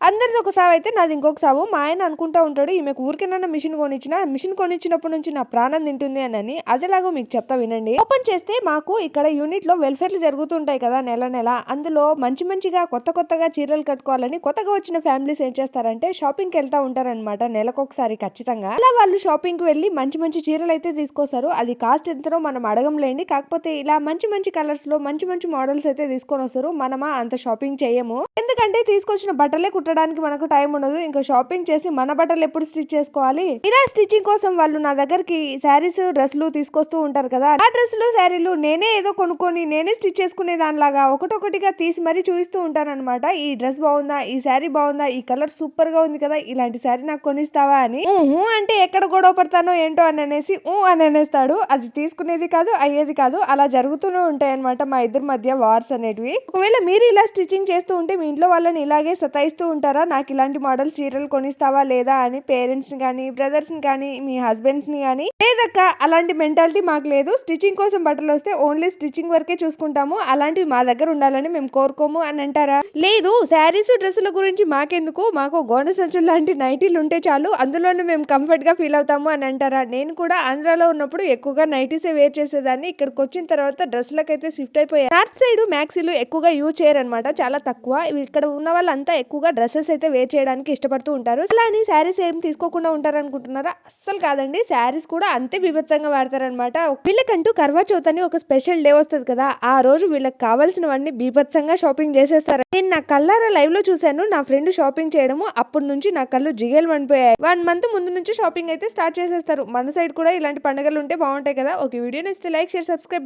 అందరిది ఒక సావు అయితే నాది ఇంకొక సావు. మా ఆయన అనుకుంటా ఉంటాడు ఈమెకు ఊరికేనన్నా మిషన్ కొనిచ్చినప్పటి నుంచి నా ప్రాణం తింటుంది అని. అదేలాగో మీకు చెప్తా వినండి. ఓపెన్ చేస్తే మాకు ఇక్కడ యూనిట్ లో వెల్ఫేర్లు జరుగుతుంటాయి కదా నెల. అందులో మంచిగా కొత్తగా చీరలు కట్టుకోవాలని కొత్తగా వచ్చిన ఫ్యామిలీస్ ఏం చేస్తారంటే షాపింగ్ కి వెళ్తా ఉంటారనమాట నెలకొకసారి ఖచ్చితంగా. అలా వాళ్ళు షాపింగ్ కి వెళ్ళి మంచి చీరలు అయితే తీసుకొస్తారు. అది కాస్ట్ ఎంతనో మనం అడగంలేండి. కాకపోతే ఇలా మంచి కలర్స్ లో మంచి మోడల్స్ అయితే తీసుకొని వస్తారు. మనమా అంత షాపింగ్ చేయము. ఎందుకంటే తీసుకొచ్చిన బట్టలే కుట్టడానికి మనకు టైం ఉండదు. ఇంకా షాపింగ్ చేసి మన బట్టలు ఎప్పుడు స్టిచ్ చేసుకోవాలి. ఇలా స్టిచ్చింగ్ కోసం వాళ్ళు నా దగ్గరికి శారీస్ డ్రెస్సులు తీసుకొస్తూ ఉంటారు కదా. ఆ డ్రెస్సులు శారీలు నేనే ఏదో కొనుక్కొని నేనే స్టిచ్ చేసుకునే దానిలాగా ఒకటొకటిగా తీసి మరీ చూపిస్తూ ఉంటానన్నమాట. ఈ డ్రెస్ బాగుందా, ఈ శారీ బాగుందా, ఈ కలర్ సూపర్ గా ఉంది కదా, ఇలాంటి శారీ నాకు కొనిస్తావా అని. అంటే ఎక్కడ గొడవ పడతానో ఏంటో అని అనేసి అని అనేస్తాడు. అది తీసుకునేది కాదు, అయ్యేది కాదు. అలా జరుగుతూనే ఉంటాయి అనమాట మా ఇద్దరి మధ్య వార్స్ అనేటివి. ఒకవేళ మీరు ఇలా స్టిచ్చింగ్ చేస్తూ ఉంటే మీ ఇంట్లో వాళ్ళని ఇలాగే సతాయిస్తూ ఉంటారా, నాకు ఇలాంటి మోడల్ చీరలు కొనిస్తావా లేదా అని పేరెంట్స్ ని కానీ బ్రదర్స్ ని కానీ మీ హస్బెండ్స్ ని కానీ? లేదక్క అలాంటి మెంటాలిటీ మాకు లేదు. స్టిచ్చింగ్ కోసం బట్టలు వస్తే ఓన్లీ స్టిచ్చింగ్ వరకే చూసుకుంటాము, అలాంటివి మా దగ్గర ఉండాలని మేము కోరుకోము అని అంటారా? లేదు, శారీస్ డ్రెస్సుల గురించి మాకెందుకు, మాకు గోడ సంచులు లాంటి నైటీలు ఉంటే చాలు, అందులోనే మేము కంఫర్ట్ గా ఫీల్ అవుతాము అని అంటారా? నేను కూడా ఆంధ్రాలో ఉన్నప్పుడు ఎక్కువగా నైటీసే వేర్ చేసేదాన్ని. ఇక్కడికి వచ్చిన తర్వాత డ్రెస్సులకైతే షిఫ్ట్ అయిపోయాయి. నార్త్ సైడ్ మ్యాక్సీలు ఎక్కువగా యూజ్ చేయరనమాట, చాలా తక్కువ. ఇక్కడ ఉన్న వాళ్ళంతా ఎక్కువగా డ్రెస్సెస్ అయితే వేర్ చేయడానికి ఇష్టపడుతూ ఉంటారు. అలా అని శారీస్ ఏం తీసుకోకుండా ఉంటారు అనుకుంటున్నారా? అస్సలు కాదండి, శారీస్ కూడా అంతే బీభత్సంగా వాడతారనమాట. వీళ్ళకంటూ కర్వా చౌత్ అని ఒక స్పెషల్ డే వస్తుంది కదా, ఆ రోజు వీళ్ళకి కావాల్సినవన్నీ బీభత్సంగా షాపింగ్ చేసేస్తారు. నేను నా కళ్ళారా లైవ్ లో చూశాను నా ఫ్రెండ్ షాపింగ్ చేయడము. అప్పటి నుంచి నా కళ్ళు జిగేలు పడిపోయాయి. 1 మంత్ ముందు నుంచి షాపింగ్ అయితే స్టార్ట్ చేసేస్తారు. మన సైడ్ కూడా ఇలాంటి పండుగలు ఉంటే బాగుంటాయి కదా. ఒక వీడియో నచ్చితే లైక్, షేర్, సబ్స్క్రైబ్.